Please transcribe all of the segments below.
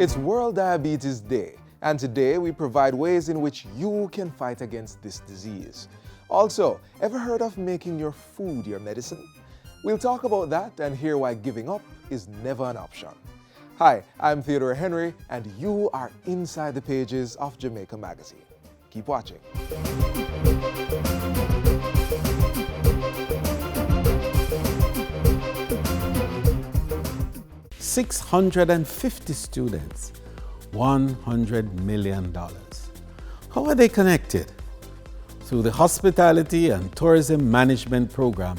It's World Diabetes Day, and today we provide ways in which you can fight against this disease. Also, ever heard of making your food your medicine? We'll talk about that and hear why giving up is never an option. Hi, I'm Theodore Henry, and you are inside the pages of Jamaica Magazine. Keep watching. 650 students, $100 million. How are they connected? Through the Hospitality and Tourism Management Program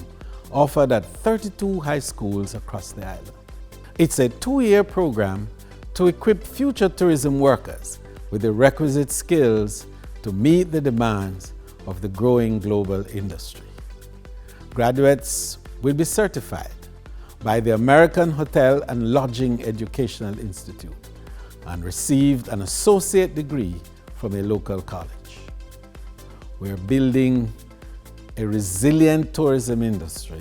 offered at 32 high schools across the island. It's a 2-year program to equip future tourism workers with the requisite skills to meet the demands of the growing global industry. Graduates will be certified by the American Hotel and Lodging Educational Institute and received an associate degree from a local college. We're building a resilient tourism industry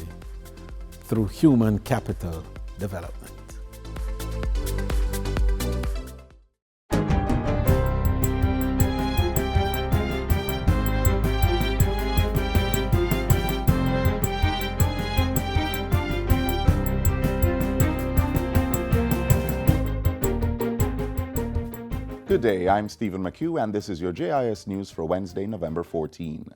through human capital development. Good day, I'm Stephen McHugh, and this is your JIS News for Wednesday, November 14.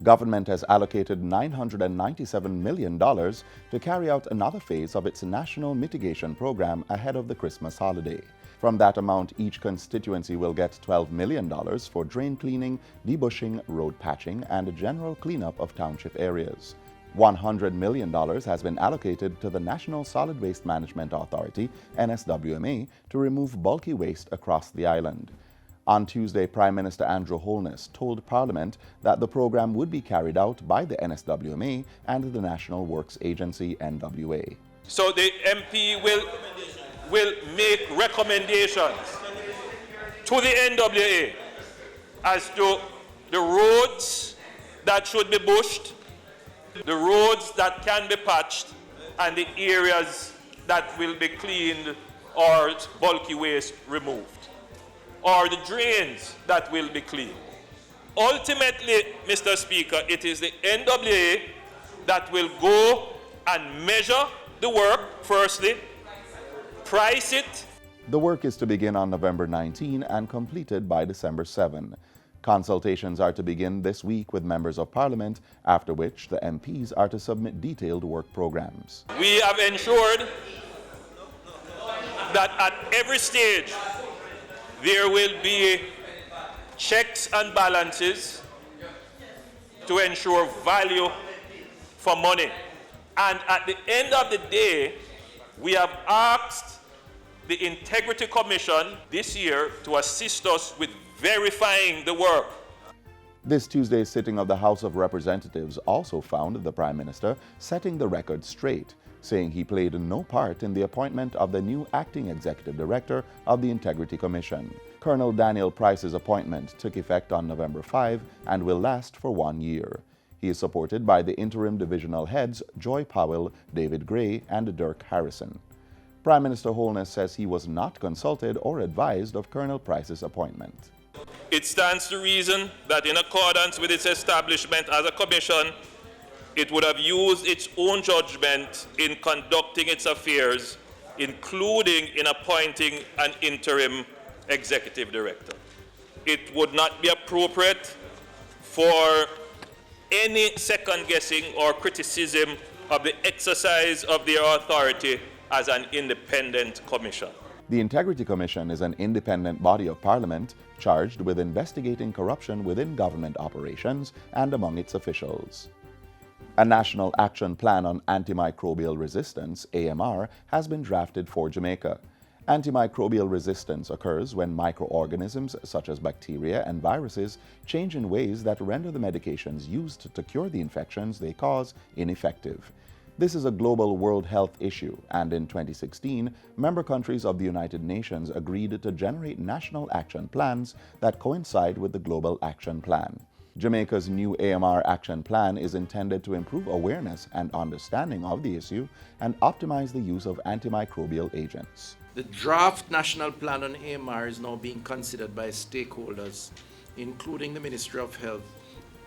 Government has allocated $997 million to carry out another phase of its National Mitigation Program ahead of the Christmas holiday. From that amount, each constituency will get $12 million for drain cleaning, debushing, road patching, and general cleanup of township areas. $100 million has been allocated to the National Solid Waste Management Authority, NSWMA, to remove bulky waste across the island. On Tuesday, Prime Minister Andrew Holness told Parliament that the program would be carried out by the NSWMA and the National Works Agency, NWA. So the MP will make recommendations to the NWA as to the roads that should be bushed, the roads that can be patched, and the areas that will be cleaned or bulky waste removed, or the drains that will be cleaned. Ultimately, Mr. Speaker, it is the NWA that will go and measure the work, firstly, price it. The work is to begin on November 19 and completed by December 7. Consultations are to begin this week with members of Parliament, after which the MPs are to submit detailed work programs. We have ensured that at every stage there will be checks and balances to ensure value for money. And at the end of the day, we have asked the Integrity Commission this year to assist us with verifying the work. This Tuesday's sitting of the House of Representatives also found the Prime Minister setting the record straight, saying he played no part in the appointment of the new acting executive director of the Integrity Commission. Colonel Daniel Price's appointment took effect on November 5 and will last for 1 year. He is supported by the interim divisional heads Joy Powell, David Gray, and Dirk Harrison. Prime Minister Holness says he was not consulted or advised of Colonel Price's appointment. It stands to reason that in accordance with its establishment as a commission, it would have used its own judgment in conducting its affairs, including in appointing an interim executive director. It would not be appropriate for any second guessing or criticism of the exercise of their authority as an independent commission. The Integrity Commission is an independent body of Parliament charged with investigating corruption within government operations and among its officials. A National Action Plan on Antimicrobial Resistance, AMR, has been drafted for Jamaica. Antimicrobial resistance occurs when microorganisms such as bacteria and viruses change in ways that render the medications used to cure the infections they cause ineffective. This is a global World Health issue, and in 2016, member countries of the United Nations agreed to generate national action plans that coincide with the Global Action Plan. Jamaica's new AMR Action Plan is intended to improve awareness and understanding of the issue and optimize the use of antimicrobial agents. The draft national plan on AMR is now being considered by stakeholders, including the Ministry of Health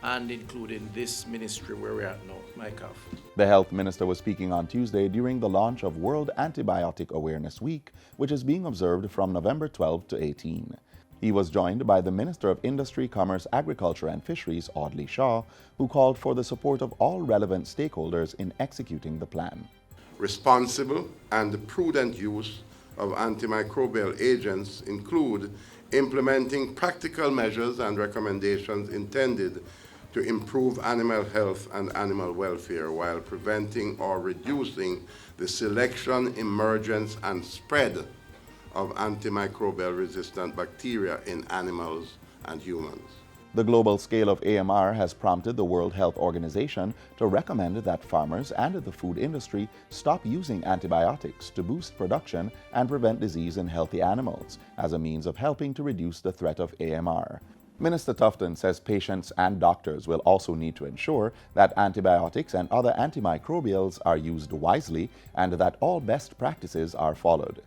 and including this ministry where we're at now, Mike Off. The health minister was speaking on Tuesday during the launch of World Antibiotic Awareness Week, which is being observed from November 12 to 18. He was joined by the Minister of Industry, Commerce, Agriculture and Fisheries, Audley Shaw, who called for the support of all relevant stakeholders in executing the plan. Responsible and prudent use of antimicrobial agents include implementing practical measures and recommendations intended to improve animal health and animal welfare while preventing or reducing the selection, emergence, and spread of antimicrobial resistant bacteria in animals and humans. The global scale of AMR has prompted the World Health Organization to recommend that farmers and the food industry stop using antibiotics to boost production and prevent disease in healthy animals as a means of helping to reduce the threat of AMR. Minister Tufton says patients and doctors will also need to ensure that antibiotics and other antimicrobials are used wisely and that all best practices are followed.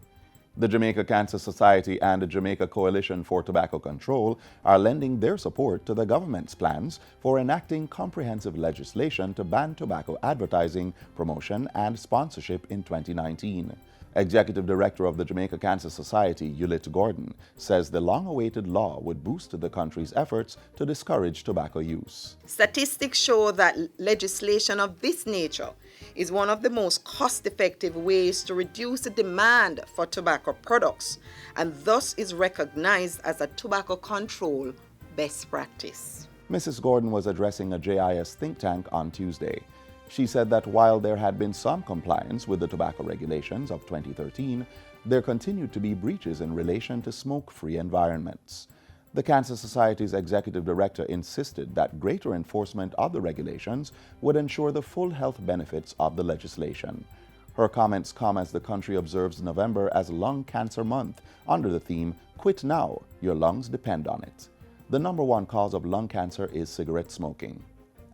The Jamaica Cancer Society and the Jamaica Coalition for Tobacco Control are lending their support to the government's plans for enacting comprehensive legislation to ban tobacco advertising, promotion, and sponsorship in 2019. Executive Director of the Jamaica Cancer Society, Ulit Gordon, says the long-awaited law would boost the country's efforts to discourage tobacco use. Statistics show that legislation of this nature is one of the most cost-effective ways to reduce the demand for tobacco products and thus is recognized as a tobacco control best practice. Mrs. Gordon was addressing a JIS think tank on Tuesday. She said that while there had been some compliance with the tobacco regulations of 2013, there continued to be breaches in relation to smoke-free environments. The Cancer Society's executive director insisted that greater enforcement of the regulations would ensure the full health benefits of the legislation. Her comments come as the country observes November as Lung Cancer Month under the theme, "Quit Now, Your Lungs Depend on It." The number one cause of lung cancer is cigarette smoking.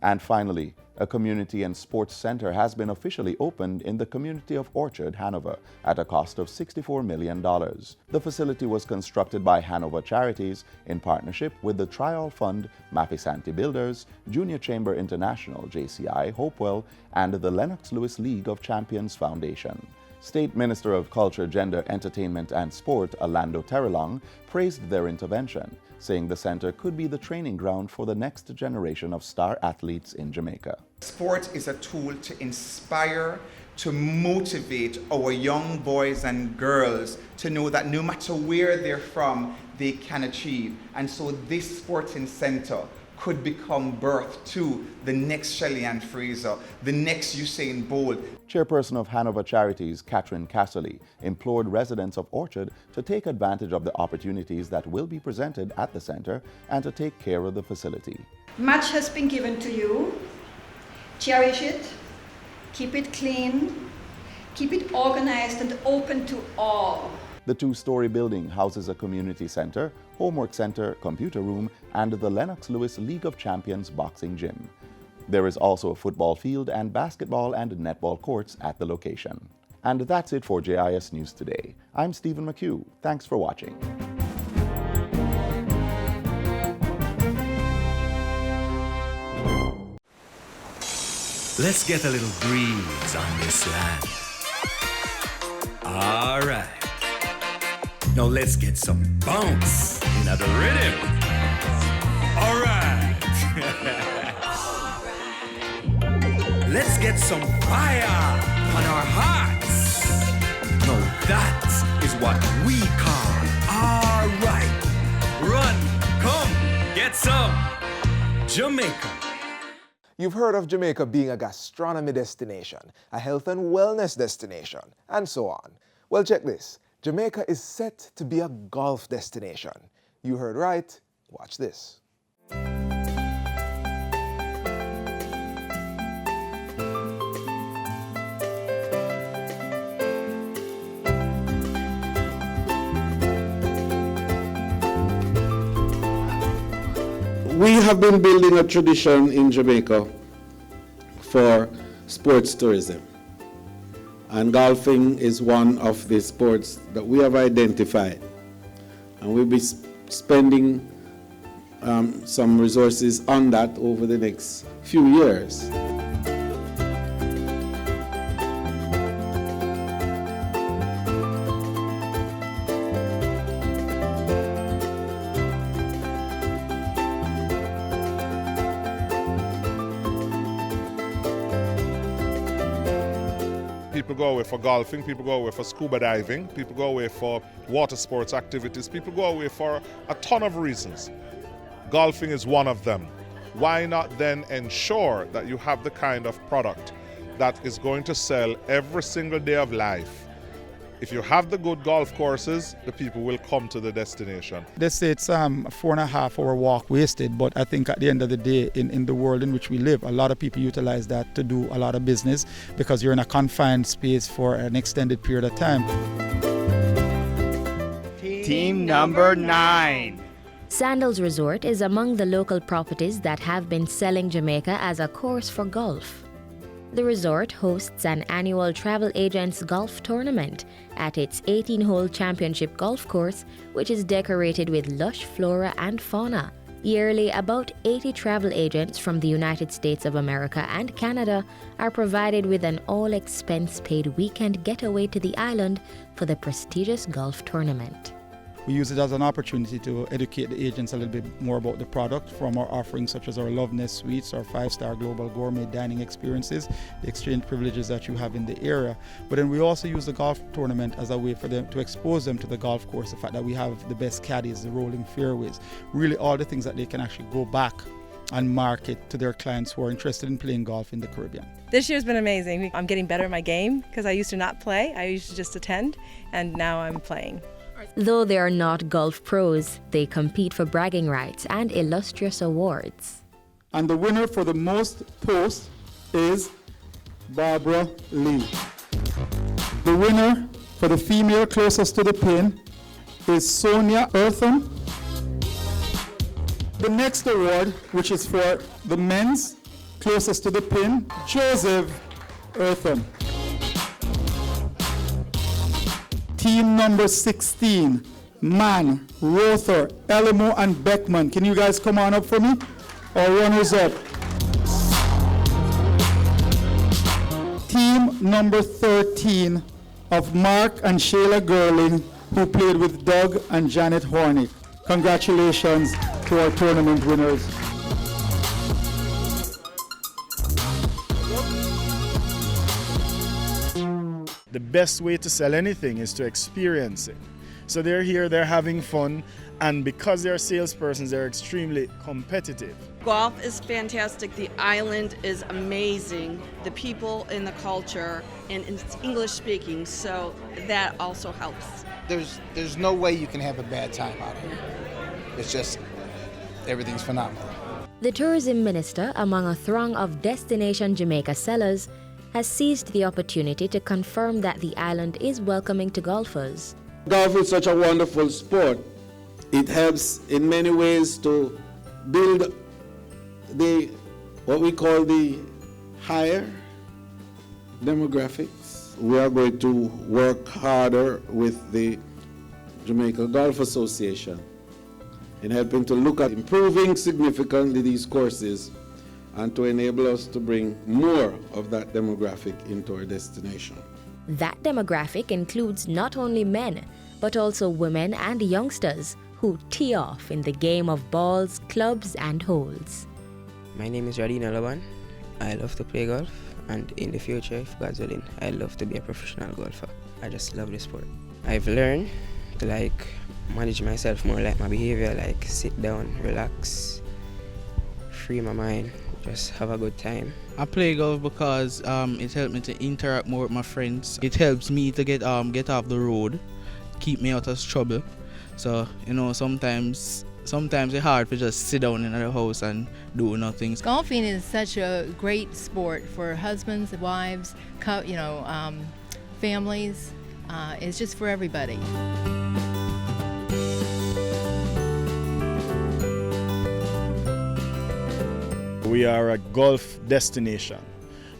And finally, a community and sports center has been officially opened in the community of Orchard, Hanover, at a cost of $64 million. The facility was constructed by Hanover Charities in partnership with the Trial Fund, Mapisanti Builders, Junior Chamber International, JCI, Hopewell, and the Lennox Lewis League of Champions Foundation. State Minister of Culture, Gender, Entertainment and Sport, Orlando Terrelong, praised their intervention, saying the center could be the training ground for the next generation of star athletes in Jamaica. Sport is a tool to inspire, to motivate our young boys and girls to know that no matter where they're from, they can achieve. And so this sporting center could become birth to the next Shelley-Ann Fraser, the next Usain Bolt. Chairperson of Hanover Charities, Catherine Casserly, implored residents of Orchard to take advantage of the opportunities that will be presented at the center and to take care of the facility. Much has been given to you. Cherish it, keep it clean, keep it organized and open to all. The two-story building houses a community center, homework center, computer room, and the Lennox Lewis League of Champions boxing gym. There is also a football field and basketball and netball courts at the location. And that's it for JIS News Today. I'm Stephen McHugh. Thanks for watching. Let's get a little breeze on this land. All right. Now let's get some bounce in the rhythm. All right. Let's get some fire on our hearts. Now that is what we call all right. Run, come, get some Jamaica. You've heard of Jamaica being a gastronomy destination, a health and wellness destination, and so on. Well, check this. Jamaica is set to be a golf destination. You heard right. Watch this. We have been building a tradition in Jamaica for sports tourism. And golfing is one of the sports that we have identified. And we'll be spending some resources on that over the next few years. People go away for golfing, people go away for scuba diving, people go away for water sports activities, people go away for a ton of reasons. Golfing is one of them. Why not then ensure that you have the kind of product that is going to sell every single day of life? If you have the good golf courses, the people will come to the destination. They say it's a 4.5-hour walk wasted, but I think at the end of the day, in the world in which we live, a lot of people utilize that to do a lot of business because you're in a confined space for an extended period of time. Team number 9. Sandals Resort is among the local properties that have been selling Jamaica as a course for golf. The resort hosts an annual travel agents golf tournament at its 18-hole championship golf course, which is decorated with lush flora and fauna. Yearly, about 80 travel agents from the United States of America and Canada are provided with an all-expense-paid weekend getaway to the island for the prestigious golf tournament. We use it as an opportunity to educate the agents a little bit more about the product from our offerings such as our Love Nest Suites, our 5-star global gourmet dining experiences, the exchange privileges that you have in the area. But then we also use the golf tournament as a way for them to expose them to the golf course, the fact that we have the best caddies, the rolling fairways, really all the things that they can actually go back and market to their clients who are interested in playing golf in the Caribbean. This year's been amazing. I'm getting better at my game because I used to not play. I used to just attend, and now I'm playing. Though they are not golf pros, they compete for bragging rights and illustrious awards. And the winner for the most posts is Barbara Lee. The winner for the female closest to the pin is Sonia Eartham. The next award, which is for the men's closest to the pin, Joseph Eartham. Team number 16, Mann, Rother, Elmo, and Beckman. Can you guys come on up for me? Or runners up. Team number 13 of Mark and Shayla Gerling, who played with Doug and Janet Hornick. Congratulations to our tournament winners. The best way to sell anything is to experience it. So they're here, they're having fun, and because they're salespersons, they're extremely competitive. Golf is fantastic. The island is amazing. The people and the culture, and it's English speaking, so that also helps. There's no way you can have a bad time out here. It's just, everything's phenomenal. The tourism minister, among a throng of Destination Jamaica sellers, has seized the opportunity to confirm that the island is welcoming to golfers. Golf is such a wonderful sport. It helps in many ways to build what we call the higher demographics. We are going to work harder with the Jamaica Golf Association in helping to look at improving significantly these courses and to enable us to bring more of that demographic into our destination. That demographic includes not only men, but also women and youngsters who tee off in the game of balls, clubs, and holes. My name is Radina Laban. I love to play golf, and in the future, if God's willing, I'd love to be a professional golfer. I just love the sport. I've learned to manage myself more, my behavior, sit down, relax, free my mind, just have a good time. I play golf because it helped me to interact more with my friends. It helps me to get off the road, keep me out of trouble. So, sometimes it's hard to just sit down in the house and do nothing. Golfing is such a great sport for husbands, wives, families. It's just for everybody. We are a golf destination,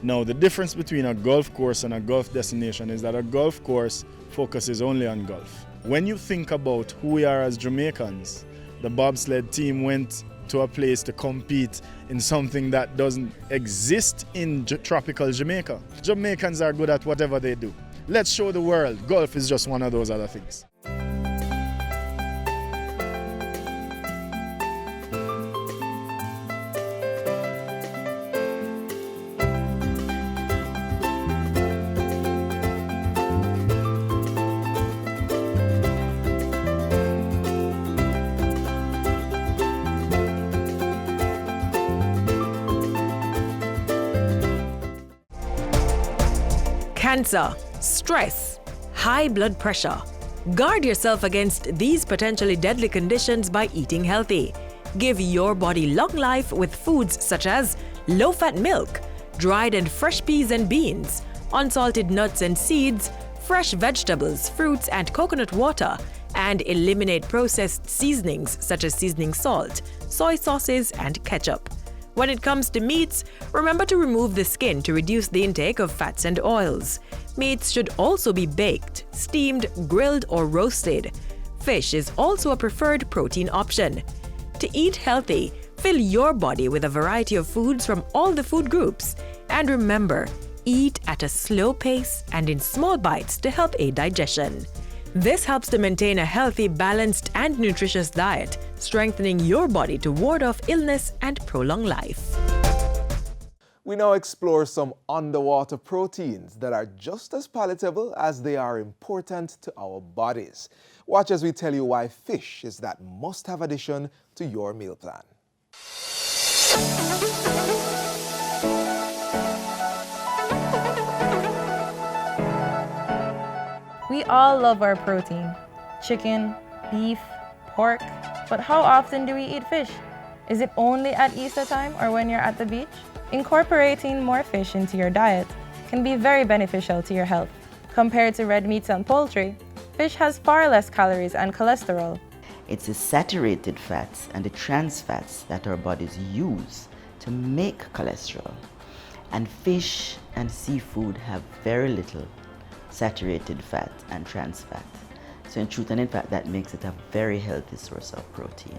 Now, the difference between a golf course and a golf destination is that a golf course focuses only on golf. When you think about who we are as Jamaicans, the bobsled team went to a place to compete in something that doesn't exist in tropical Jamaica. Jamaicans are good at whatever they do. Let's show the world golf is just one of those other things. Cancer, stress, high blood pressure. Guard yourself against these potentially deadly conditions by eating healthy. Give your body long life with foods such as low-fat milk, dried and fresh peas and beans, unsalted nuts and seeds, fresh vegetables, fruits and coconut water, and eliminate processed seasonings such as seasoning salt, soy sauces, and ketchup. When it comes to meats, remember to remove the skin to reduce the intake of fats and oils. Meats should also be baked, steamed, grilled, or roasted. Fish is also a preferred protein option. To eat healthy, fill your body with a variety of foods from all the food groups. And remember, eat at a slow pace and in small bites to help aid digestion. This helps to maintain a healthy, balanced, and nutritious diet, strengthening your body to ward off illness and prolong life. We now explore some underwater proteins that are just as palatable as they are important to our bodies. Watch as we tell you why fish is that must-have addition to your meal plan. We all love our protein, chicken, beef, pork, but how often do we eat fish? Is it only at Easter time or when you're at the beach? Incorporating more fish into your diet can be very beneficial to your health. Compared to red meats and poultry, fish has far less calories and cholesterol. It's the saturated fats and the trans fats that our bodies use to make cholesterol. And fish and seafood have very little saturated fat and trans fat. So in truth and in fact, that makes it a very healthy source of protein.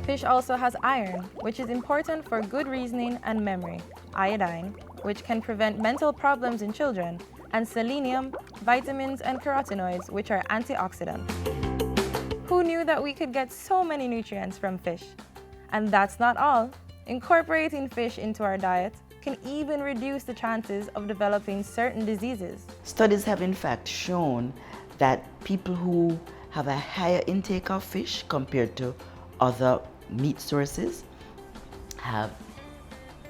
Fish also has iron, which is important for good reasoning and memory, iodine, which can prevent mental problems in children, and selenium, vitamins, and carotenoids, which are antioxidants. Who knew that we could get so many nutrients from fish? And that's not all. Incorporating fish into our diet can even reduce the chances of developing certain diseases. Studies have in fact shown that people who have a higher intake of fish compared to other meat sources have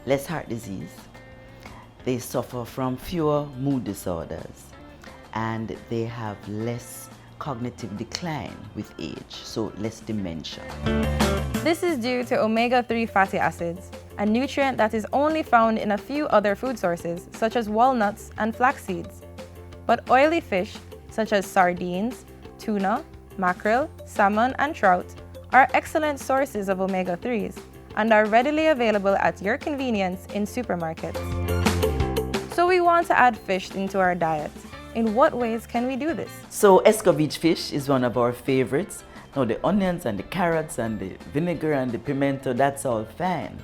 less heart disease, they suffer from fewer mood disorders, and they have less cognitive decline with age, so less dementia. This is due to omega-3 fatty acids, a nutrient that is only found in a few other food sources, such as walnuts and flax seeds. But oily fish, such as sardines, tuna, mackerel, salmon, and trout, are excellent sources of omega-3s and are readily available at your convenience in supermarkets. So we want to add fish into our diet. In what ways can we do this? So escovitch fish is one of our favorites. Now the onions and the carrots and the vinegar and the pimento, that's all fine.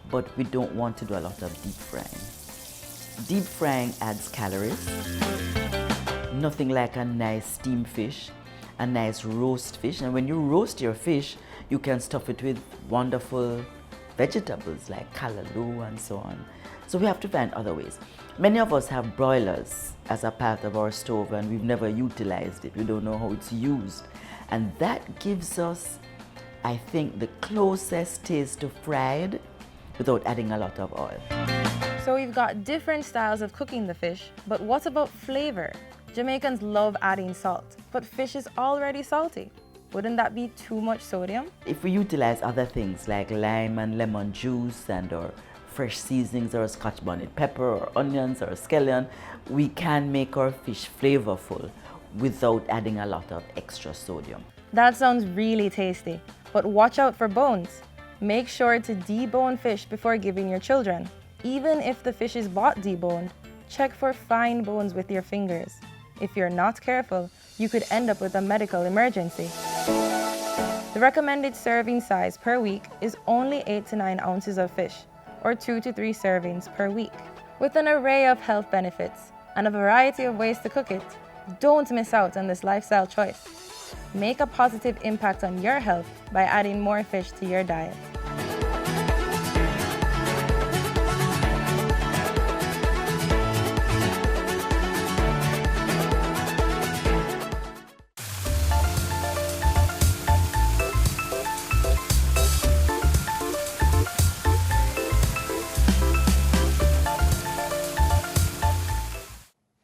But we don't want to do a lot of deep frying. Deep frying adds calories. Nothing like a nice steamed fish, a nice roast fish. And when you roast your fish, you can stuff it with wonderful vegetables like callaloo and so on. So we have to find other ways. Many of us have broilers as a part of our stove and we've never utilized it. We don't know how it's used. And that gives us, I think, the closest taste to fried without adding a lot of oil. So we've got different styles of cooking the fish, but what about flavor? Jamaicans love adding salt, but fish is already salty. Wouldn't that be too much sodium? If we utilize other things like lime and lemon juice and or fresh seasonings or scotch bonnet pepper or onions or scallion, we can make our fish flavorful without adding a lot of extra sodium. That sounds really tasty, but watch out for bones. Make sure to debone fish before giving your children. Even if the fish is bought deboned, check for fine bones with your fingers. If you're not careful, you could end up with a medical emergency. The recommended serving size per week is only 8 to 9 ounces of fish, or 2 to 3 servings per week. With an array of health benefits and a variety of ways to cook it, don't miss out on this lifestyle choice. Make a positive impact on your health by adding more fish to your diet.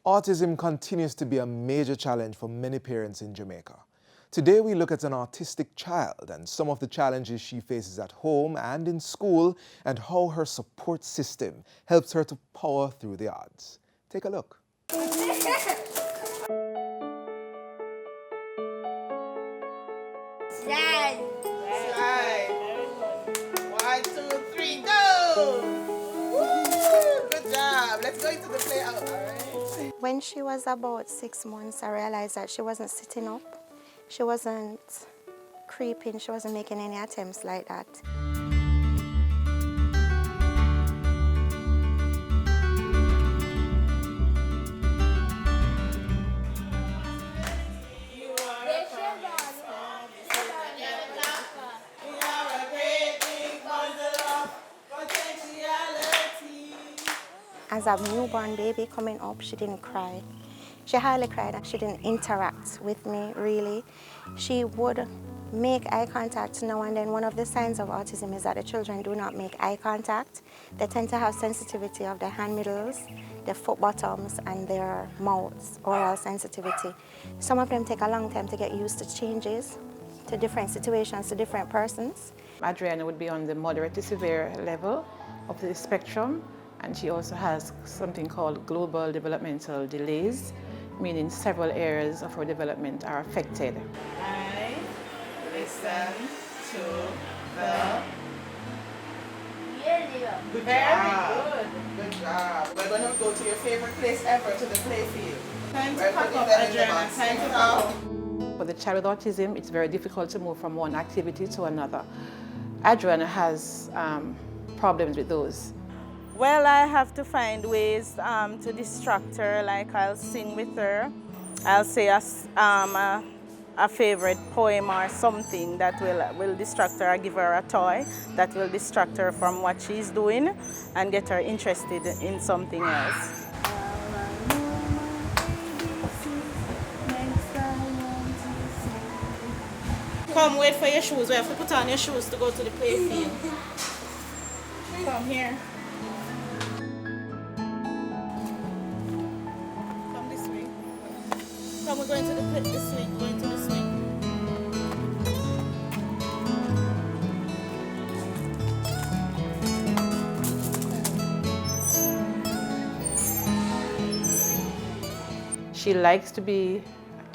Autism continues to be a major challenge for many parents in Jamaica. Today we look at an autistic child and some of the challenges she faces at home and in school and how her support system helps her to power through the odds. Take a look. Slide. Slide. 1, 2, 3, go! Woo! Good job. Let's go into the play out, all right? When she was about 6 months, I realized that she wasn't sitting up. She wasn't creeping. She wasn't making any attempts like that. As a newborn baby coming up, she didn't cry. She hardly cried and she didn't interact with me, really. She would make eye contact now and then. One of the signs of autism is that the children do not make eye contact. They tend to have sensitivity of their hand middles, their foot bottoms, and their mouths, oral sensitivity. Some of them take a long time to get used to changes, to different situations, to different persons. Adriana would be on the moderate to severe level of the spectrum. And she also has something called global developmental delays, meaning several areas of her development are affected. I listen to the... Good job. Good job. We're going to go to your favorite place ever, to the play field. Time to pack up, Adriana. Time to pack up. For the child with autism, it's very difficult to move from one activity to another. Adriana has problems with those. Well, I have to find ways to distract her, like I'll sing with her. I'll say a favorite poem or something that will distract her. I give her a toy that will distract her from what she's doing and get her interested in something else. Come, wait for your shoes. We have to put on your shoes to go to the play field. Come here. Come, we're going to the swing, going to the swing. She likes to be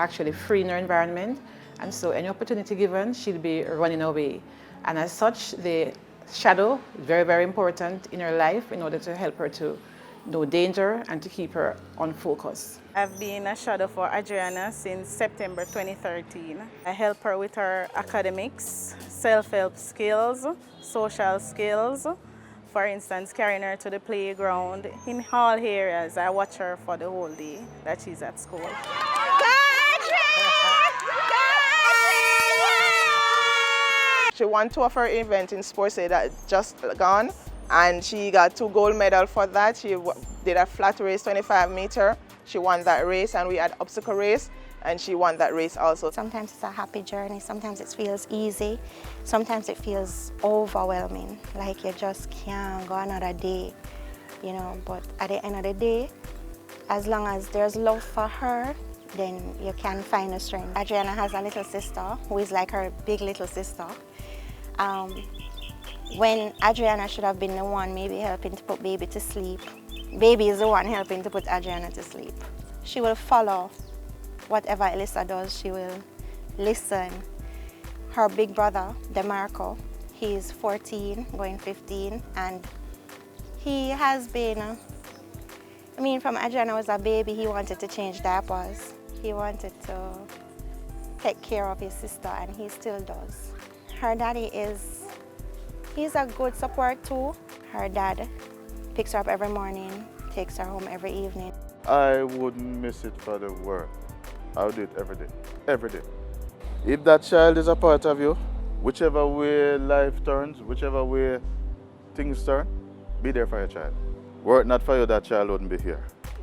actually free in her environment, and so any opportunity given, she'll be running away. And as such, the shadow is very, very important in her life in order to help her to know danger and to keep her on focus. I've been a shadow for Adriana since September 2013. I help her with her academics, self-help skills, social skills. For instance, carrying her to the playground. In all areas, I watch her for the whole day that she's at school. She won 2 of her events in sports that just gone, and she got 2 gold medals for that. She did a flat race, 25 meter. She won that race, and we had obstacle race, and she won that race also. Sometimes it's a happy journey, sometimes it feels easy, sometimes it feels overwhelming, like you just can't go another day, you know. But at the end of the day, as long as there's love for her, then you can find the strength. Adriana has a little sister who is like her big little sister. When Adriana should have been the one maybe helping to put baby to sleep, baby is the one helping to put Adriana to sleep. She will follow whatever Elisa does. She will listen. Her big brother, DeMarco, he's 14, going 15, and He has been, from Adriana was a baby, he wanted to change diapers. He wanted to take care of his sister, and he still does. Her daddy he's a good support too. Her dad picks her up every morning, takes her home every evening. I wouldn't miss it for the world. I would do it every day, every day. If that child is a part of you, whichever way life turns, whichever way things turn, be there for your child. Were it not for you, that child wouldn't be here.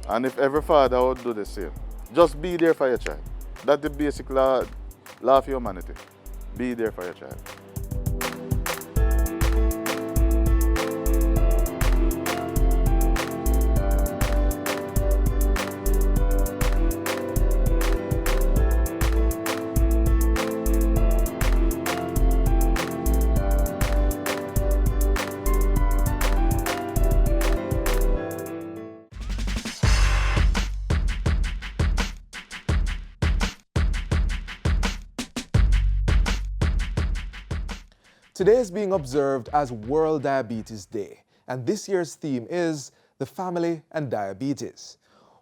And if every father would do the same, just be there for your child. That's the basic law of humanity. Be there for your child. Today is being observed as World Diabetes Day, and this year's theme is the family and diabetes.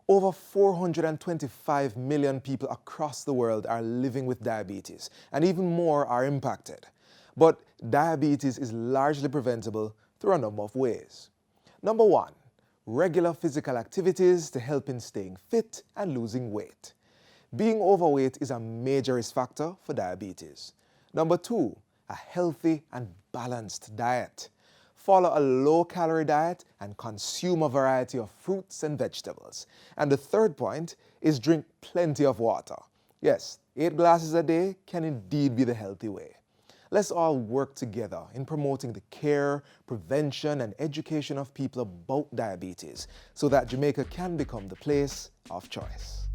Over 425 million people across the world are living with diabetes, and even more are impacted. But diabetes is largely preventable through a number of ways. Number one, regular physical activities to help in staying fit and losing weight. Being overweight is a major risk factor for diabetes. Number two, a healthy and balanced diet. Follow a low-calorie diet and consume a variety of fruits and vegetables. And the third point is drink plenty of water. Yes, 8 glasses a day can indeed be the healthy way. Let's all work together in promoting the care, prevention, and education of people about diabetes so that Jamaica can become the place of choice.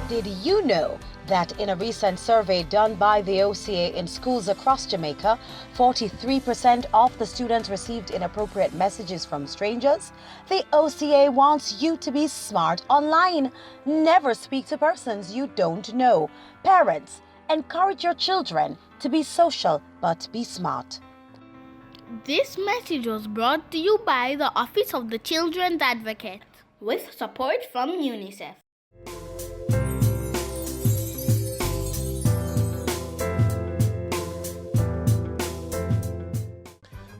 Did you know that in a recent survey done by the OCA in schools across Jamaica, 43% of the students received inappropriate messages from strangers? The OCA wants you to be smart online. Never speak to persons you don't know. Parents, encourage your children to be social but be smart. This message was brought to you by the Office of the Children's Advocate with support from UNICEF.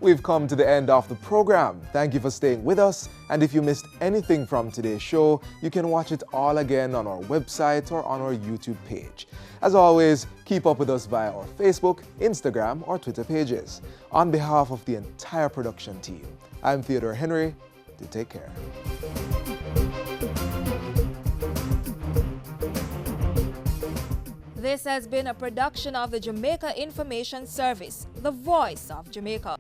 We've come to the end of the program. Thank you for staying with us. And if you missed anything from today's show, you can watch it all again on our website or on our YouTube page. As always, keep up with us via our Facebook, Instagram, or Twitter pages. On behalf of the entire production team, I'm Theodore Henry. Do take care. This has been a production of the Jamaica Information Service, the voice of Jamaica.